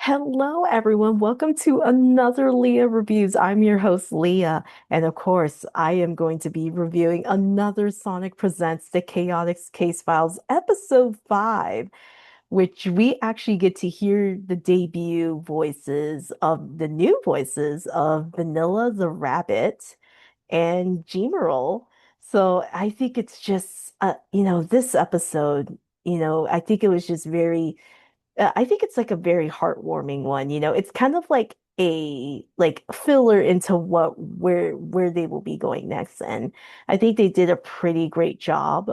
Hello, everyone. Welcome to another Leah Reviews. I'm your host, Leah. And of course, I am going to be reviewing another Sonic Presents The Chaotix Casefiles EP5, which we actually get to hear the debut voices of the new voices of Vanilla the Rabbit and Gemerl. So I think it's just, this episode, I think it was just I think it's like a very heartwarming one, It's kind of like a filler into where they will be going next. And I think they did a pretty great job.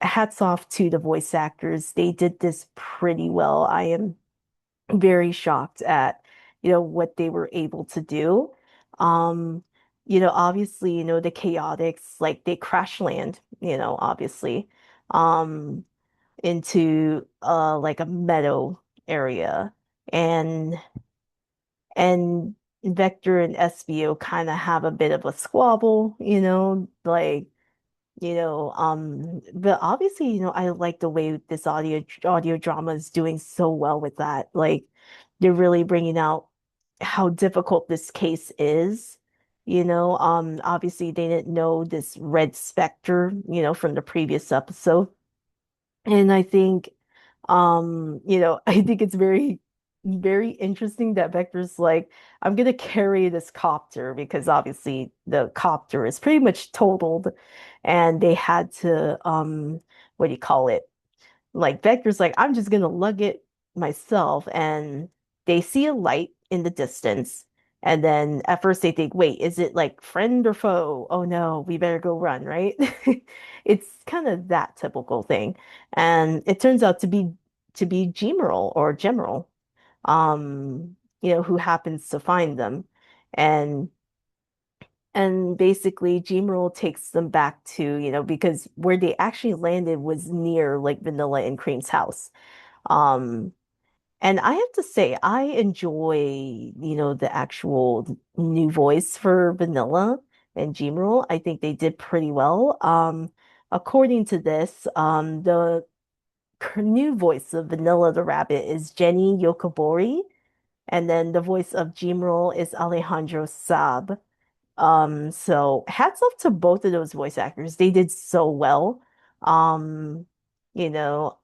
Hats off to the voice actors. They did this pretty well. I am very shocked at, what they were able to do. Um, obviously, the chaotics, like they crash land, obviously. Um, into like a meadow area and and Vector and SBO kind of have a bit of a squabble, but obviously, I like the way this audio drama is doing so well with that. Like they're really bringing out how difficult this case is. Obviously they didn't know this red specter, from the previous episode. And I think, I think it's very, very interesting that Vector's like, I'm gonna carry this copter because obviously the copter is pretty much totaled, and they had to, what do you call it? Like Vector's like, I'm just gonna lug it myself, and they see a light in the distance. And then at first they think, wait, is it like friend or foe? Oh no, we better go run, right? It's kind of that typical thing. And it turns out to be Gemerl or Gemerl, who happens to find them. And basically Gemerl takes them back to, because where they actually landed was near like Vanilla and Cream's house. Um, and I have to say, I enjoy, the actual new voice for Vanilla and Gemerl. I think they did pretty well. According to this, the new voice of Vanilla the Rabbit is Jenny Yokobori, and then the voice of Gemerl is Alejandro Saab. So hats off to both of those voice actors. They did so well. Um, you know,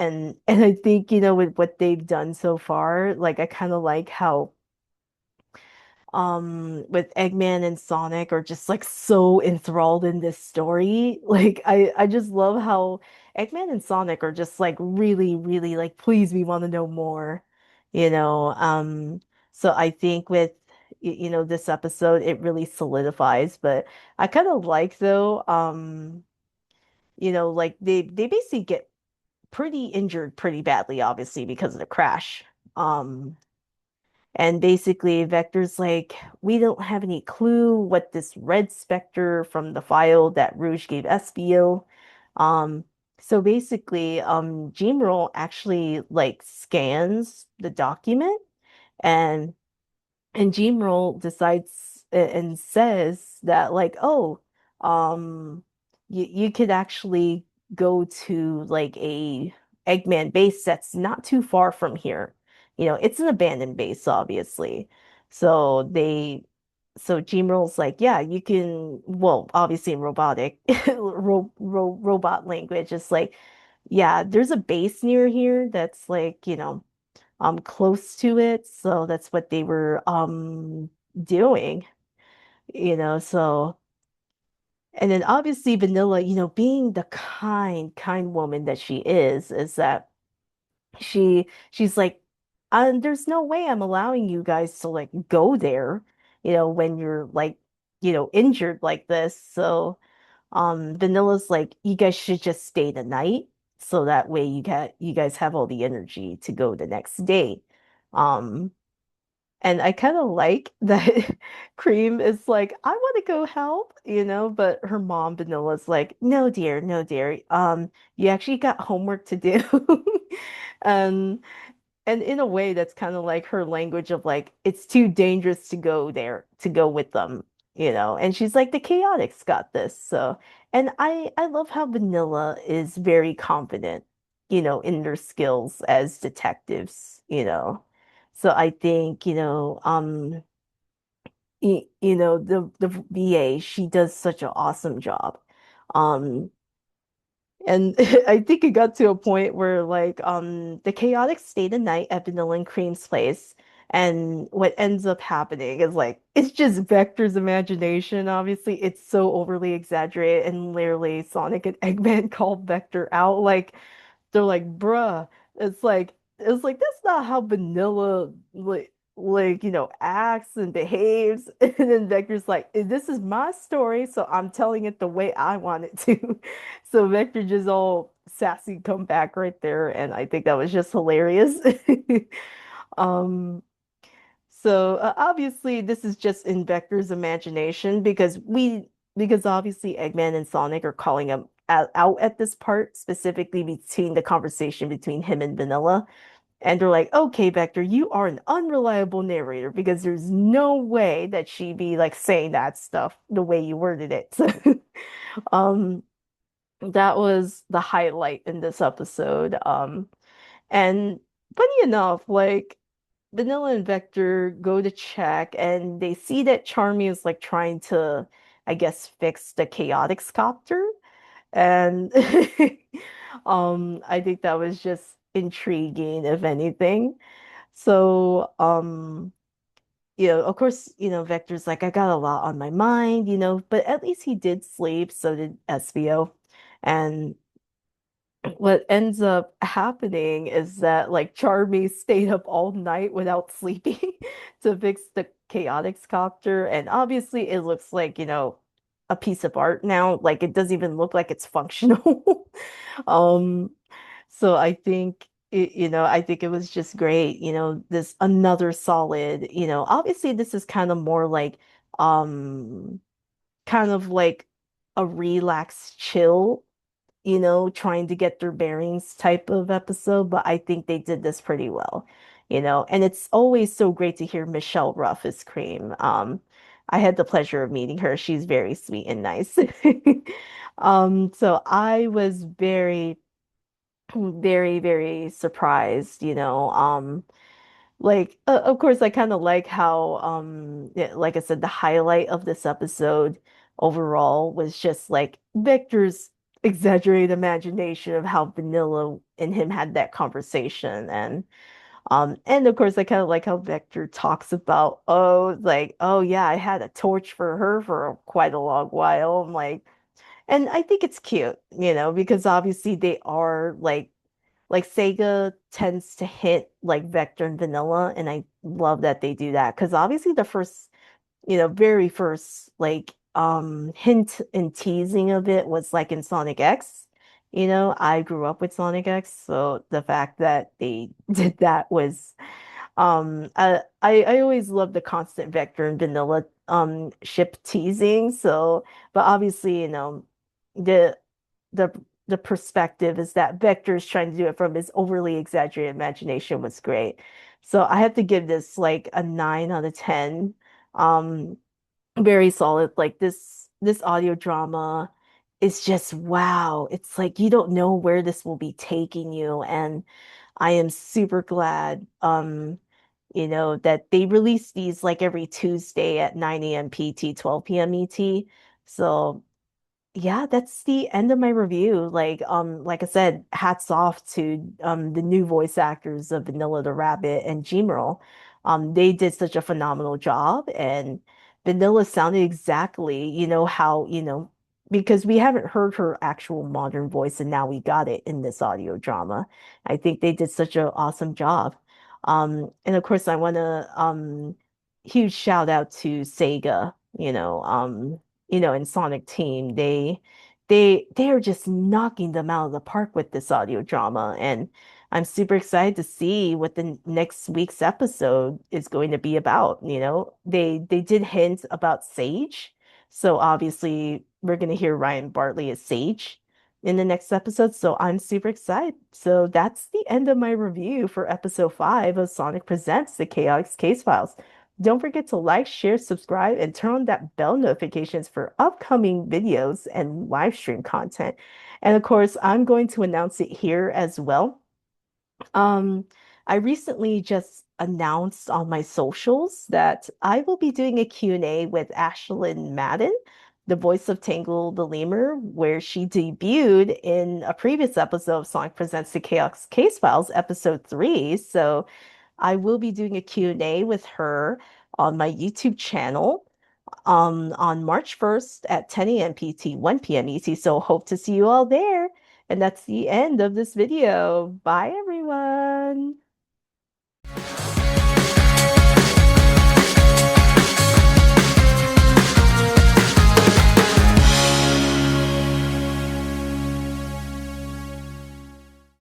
and I think, with what they've done so far, like I kind of like how with Eggman and Sonic are just like so enthralled in this story. Like I just love how Eggman and Sonic are just like really, really like, please, we want to know more, you know. So I think with this episode it really solidifies, but I kind of like though, like they basically get pretty injured pretty badly, obviously, because of the crash. Um and basically, Vector's like, we don't have any clue what this red specter from the file that Rouge gave SBO. Um, so basically, Gemerl actually like scans the document, and Gemerl decides and says that like, oh, you could actually go to like a Eggman base that's not too far from here. It's an abandoned base, obviously. So so Gemerl's like, yeah, you can, well, obviously in robotic, robot language, it's like, yeah, there's a base near here that's like, close to it. So that's what they were doing, so and then obviously Vanilla, being the kind woman that she is that she's like, there's no way I'm allowing you guys to like go there, when you're like, injured like this. So Vanilla's like, you guys should just stay the night so that way you guys have all the energy to go the next day. Um and I kind of like that Cream is like, I want to go help, but her mom, Vanilla's like, no, dear, no, dear. You actually got homework to do. Um, and in a way, that's kind of like her language of like, it's too dangerous to go there, to go with them, And she's like, the Chaotix got this. So, and I love how Vanilla is very confident, in their skills as detectives. So I think, the VA, she does such an awesome job. Um, and I think it got to a point where like the chaotic stay the night at Vanilla and Cream's place. And what ends up happening is like it's just Vector's imagination, obviously. It's so overly exaggerated and literally Sonic and Eggman call Vector out. Like they're like, bruh, it's like that's not how vanilla acts and behaves. And then Vector's like, this is my story, so I'm telling it the way I want it to. So Vector just all sassy come back right there, and I think that was just hilarious. Um, so obviously this is just in Vector's imagination because obviously Eggman and Sonic are calling him out at this part, specifically between the conversation between him and Vanilla. And they're like, okay, Vector, you are an unreliable narrator because there's no way that she'd be like saying that stuff the way you worded it. Um, that was the highlight in this episode. And funny enough, like Vanilla and Vector go to check and they see that Charmy is like trying to, I guess, fix the Chaotix copter. And I think that was just intriguing, if anything. So, of course, Vector's like, I got a lot on my mind, but at least he did sleep, so did SVO. And what ends up happening is that like Charmy stayed up all night without sleeping to fix the Chaotix copter. And obviously it looks like, a piece of art now. Like it doesn't even look like it's functional. Um, so I think it was just great, this another solid, obviously this is um kind of like a relaxed chill, trying to get their bearings type of episode, but I think they did this pretty well, and it's always so great to hear Michelle Ruff as Cream. I had the pleasure of meeting her. She's very sweet and nice. So I was very, very, very surprised, like, of course, I kind of like how, yeah, like I said, the highlight of this episode overall was just like Victor's exaggerated imagination of how Vanilla and him had that conversation, and of course, I kind of like how Vector talks about, oh, like, oh yeah, I had a torch for her for quite a long while. I'm like, and I think it's cute, because obviously they are like Sega tends to hit like Vector and Vanilla, and I love that they do that because obviously the first, very first like hint and teasing of it was like in Sonic X. I grew up with Sonic X, so the fact that they did that was I always love the constant Vector and Vanilla ship teasing. So, but obviously, the the the perspective is that Vector is trying to do it from his overly exaggerated imagination was great. So I have to give this like a 9 out of 10. Um, very solid. Like this audio drama is just wow. It's like you don't know where this will be taking you, and I am super glad that they release these like every Tuesday at 9 a.m. PT, 12 p.m. ET. So yeah, that's the end of my review. Like I said, hats off to the new voice actors of Vanilla the Rabbit and Gemerl. They did such a phenomenal job, and Vanilla sounded exactly, how, because we haven't heard her actual modern voice, and now we got it in this audio drama. I think they did such an awesome job. And of course, I want to huge shout out to Sega, and Sonic Team. They are just knocking them out of the park with this audio drama, and I'm super excited to see what the next week's episode is going to be about. They did hint about Sage, so obviously we're going to hear Ryan Bartley as Sage in the next episode. So I'm super excited. So that's the end of my review for episode 5 of Sonic Presents the Chaotix Case Files. Don't forget to like, share, subscribe, and turn on that bell notifications for upcoming videos and live stream content. And of course, I'm going to announce it here as well. Um, I recently just announced on my socials that I will be doing a Q&A with Ashlyn Madden, the voice of Tangle the Lemur, where she debuted in a previous episode of Sonic Presents the Chaotix Casefiles, episode 3. So I will be doing a Q&A with her on my YouTube channel on March 1st at 10 a.m. PT, 1 p.m. ET. So hope to see you all there. And that's the end of this video. Bye, everyone.